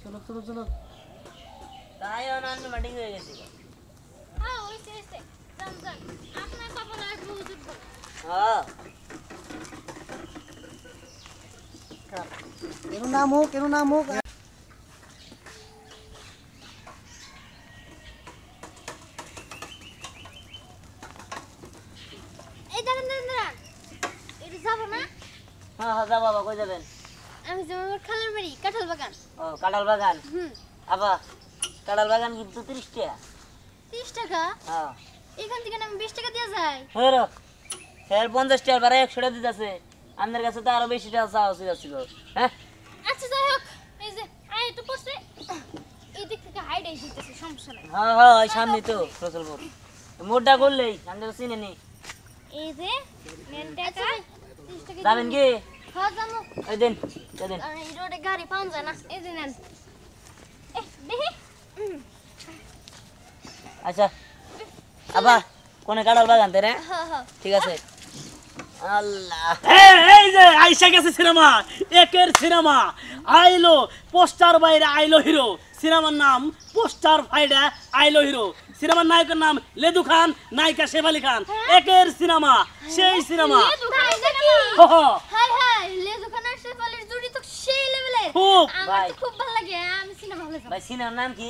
চলো চলো চলো তাই অনন্য মিটিং হয়ে গেছে হ্যাঁ ওইছে যান যান আপনার কপালে আর বুঝুত হ্যাঁ কেন নামুক এই দাঁড়ান এটা যাবো না হ্যাঁ হ্যাঁ যা বাবা কই যাবেন আমি যাবো আমার খালার বাড়ি কাঁঠাল বাগান ও কাঁঠাল বাগান হুম আবা কাঁঠাল বাগান কিন্তু 30 টাকা 30 টাকা হ্যাঁ এখান থেকে আমি 20 টাকা দিয়ে যাই হেরো স্যার 50 টাকা বারে 100 টাকা দিতেছে আপনার কাছে তো আরো বেশি টাকা চাওয়া উচিত ছিল হ্যাঁ আচ্ছা যাই হোক এই যে আয় তো পড়ছে এই দিক থেকে হাইডাই দিতেছে সমস্যা নাই হ্যাঁ হ্যাঁ ওই সামনে তো রসুলপুর মোড়টা করলেই আমরা চিনে নি এই যে নেন টাকা 30 টাকা যাবেন কি হ্যাঁ যাবো ওই দিন দিন এই রোডে গাড়ি পাওয়া যায় না এই যে নেন দেখি আচ্ছা আবা কোনে কাঁঠাল বাগান তে রে হ্যাঁ হ্যাঁ ঠিক আছে আল্লাহ এই যে আইসা গেছে সিনেমা একের সিনেমা আইলো পোস্টার বাইরে আইলো হিরো সিনেমার নাম পোস্টার ফাইডা আইলো হিরো সিনেমার নায়কের নাম লেদু খান নায়িকা শেফালি খান একের সিনেমা সেই সিনেমা হাই হাই লেজু খান আর শেফালির জুড়ি তো সেই লেভেলের খুব আমার তো খুব ভালো লাগে আমি সিনেমা হলে যাব ভাই সিনেমার নাম কি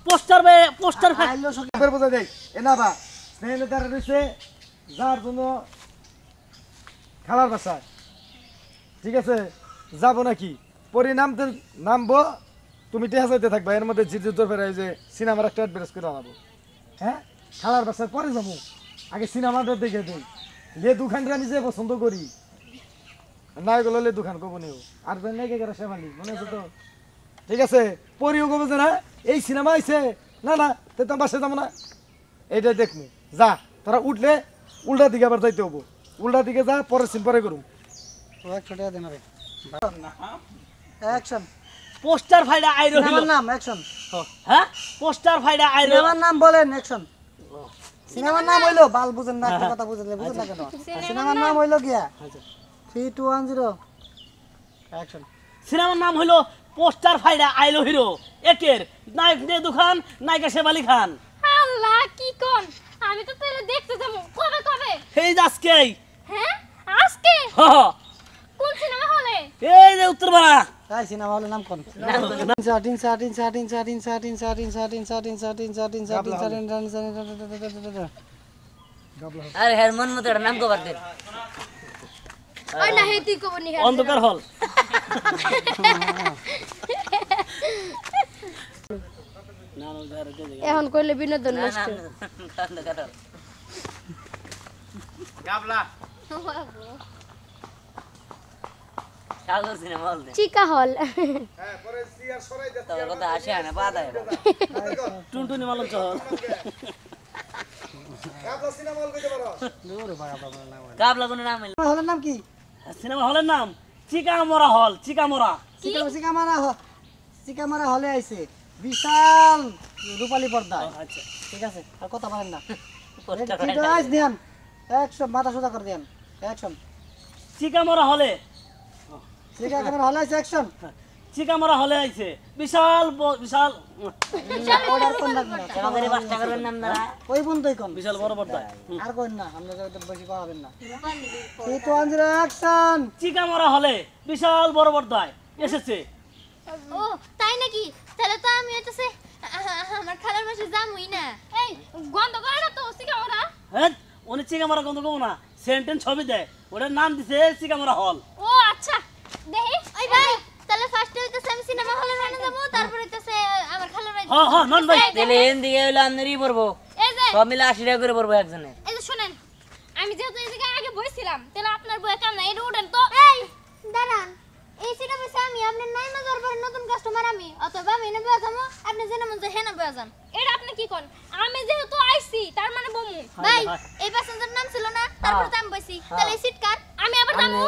পোস্টার পোস্টার আইলো সকালের বোঝা দেখ এনা বা স্নেহের দ্বারা রয়েছে যার জন্য খালার বাসায় ঠিক আছে যাবো নাকি পরিণাম নামবো তুমি টেহা যাইতে থাকবা এর মধ্যে জিত জিত ফেরাই যে সিনেমার একটা অ্যাডভার্টাইজ করে আনাবো হ্যাঁ খালার বাসায় পরে যাবো আগে সিনেমাটা দেখে দিই লেদু খানটা আমি যে পছন্দ করি নাই গেলো লেদু খান কব নিও আর নাকি গেলে শেফালি মনে আছে তো ঠিক আছে পরিও কব যে না এই সিনেমা আইছে না না তো তোমার বাসায় যাবো না এইটাই দেখবো যা তোরা উঠলে উল্টা দিকে আবার যাইতে হবো উল্টা দিকে যা পরের সিন পরে করুম অ্যাকশন পোস্টার ফাইডা আইলো হিরো সিনেমার নাম অ্যাকশন হ্যাঁ পোস্টার ফাইডা আইলো সিনেমার নাম বলেন অ্যাকশন সিনেমার নাম হইলো বাল বুঝেন না একটা কথা বুঝলে বুঝেন না কেন সিনেমার নাম হইলো গিয়া 3210 অ্যাকশন সিনেমার নাম হলো পোস্টার ফাইডা আইলো হিরো একের নায়ক লেদু খান নায়িকা শেফালি খান আল্লাহ কি কোন আমি তো তাহলে দেখতে যাব কবে কবে এই যে আজকেই হ্যাঁ আজকে হ্যাঁ কোন সিনেমা হলে এই যে উত্তরপাড়া তাই সিনেমা হলের নাম কোন আরে হ্যাঁ মন মতো একটা নাম কবার দেন ওই না হেতি কব নি অন্ধকার হল এখন কইলে বিনোদন নষ্ট সাগর সিনেমা হল দেন চিকা হল তোর কথা আসে না পা দেয় টুনটুনি মালন হল কাবলা কোন নাম হইলো হলের নাম কি সিনেমা হলের নাম চিকামরা হল চিকামরা চিকামারা হলে আইছে বিশাল রূপালী পর্দা আচ্ছা ঠিক আছে আর কথা বলেন না পোস্টার ঠিক আছে দেন অ্যাকশন মাথা সোজা করে দেন অ্যাকশন চিকামরা হলে চিকামারা হলে আইছে অ্যাকশন চিকামরা হলে আইছে বিশাল বিশাল অর্ডার কোন লাগবে না আমাদের 5 টাকার নাম দাঁড়া ওই বন্ধই কোন বিশাল বড় পর্দা আর কোন না আমরা তো বেশি পাবেন না 3210 অ্যাকশন চিকামরা হলে বিশাল বড় পর্দায় এসেছে ও তাই নাকি তাহলে তো আমি হইতেছে আমার খালার মাসে যামুই না এই গন্ধ করে না তো সিকা ওরা হ্যাঁ উনি চিকামরা কোন কম না সেন্টেন্স ছবি দেয় ওটার নাম দিছে চিকামরা হল ও আচ্ছা দেখি ওই ভাই তাহলে ফার্স্ট হইতেছে আমি সিনেমা হলে রান্না যাবো তারপর হইতেছে আমার খালার বাড়ি হ্যাঁ হ্যাঁ নন ভাই তাহলে এন দিকে হইলো আমনেরই পড়বো এই যে সব মিলে 80 টাকা করে পড়বো একজনের এই যে শুনেন আমি যেহেতু এই জায়গায় আগে বইছিলাম তাহলে আপনার বইয়ে কাম না এটা উঠেন তো এই দাঁড়ান এই সিটা বসে আমি আপনার নাই মজার পরে নতুন কাস্টমার আমি অথবা আমি এনে বয়া যাবো আপনি জেনে মন যে হেনা বয়া যান এটা আপনি কি কোন আমি যেহেতু আইছি তার মানে বমু ভাই এই প্যাসেঞ্জার নাম ছিল না তারপর তো আমি বইছি তাহলে এই সিট কার আমি আবার যাবো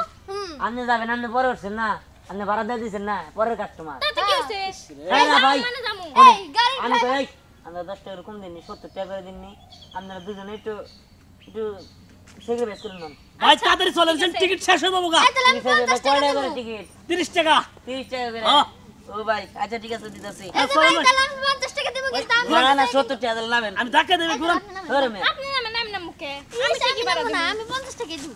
আপনি যাবেন আপনি পরে উঠছেন না আপনি ভাড়া দিয়ে দিছেন না পরের কাস্টমার তাতে কি হইছে এই না ভাই মানে যাবো এই গাড়ি আমি তো এই আমরা 10 টাকা কম দিননি 70 টাকা করে দিননি আপনারা দুজনে একটু একটু সেগ্রিগেট করে নেন ভাই তাড়াতাড়ি চলেন টিকিট শেষ হয়ে যাবো গা তাহলে আমি 50 টাকা কয়টা দেবো করে টিকিট 30 টাকা 30 টাকা করে হ্যাঁ। ও ও ভাই আচ্ছা ঠিক আছে দিতেছি এই যে ভাই তাহলে আমি 50 টাকা দেব কিন্তু আমি না না 70 টাকা দিলে নামেন আমি ধাক্কা দেবে ঘুরান ধরে মে আপনি নামেন মুখে আমি কি বাড়া না আমি 50 টাকা দেব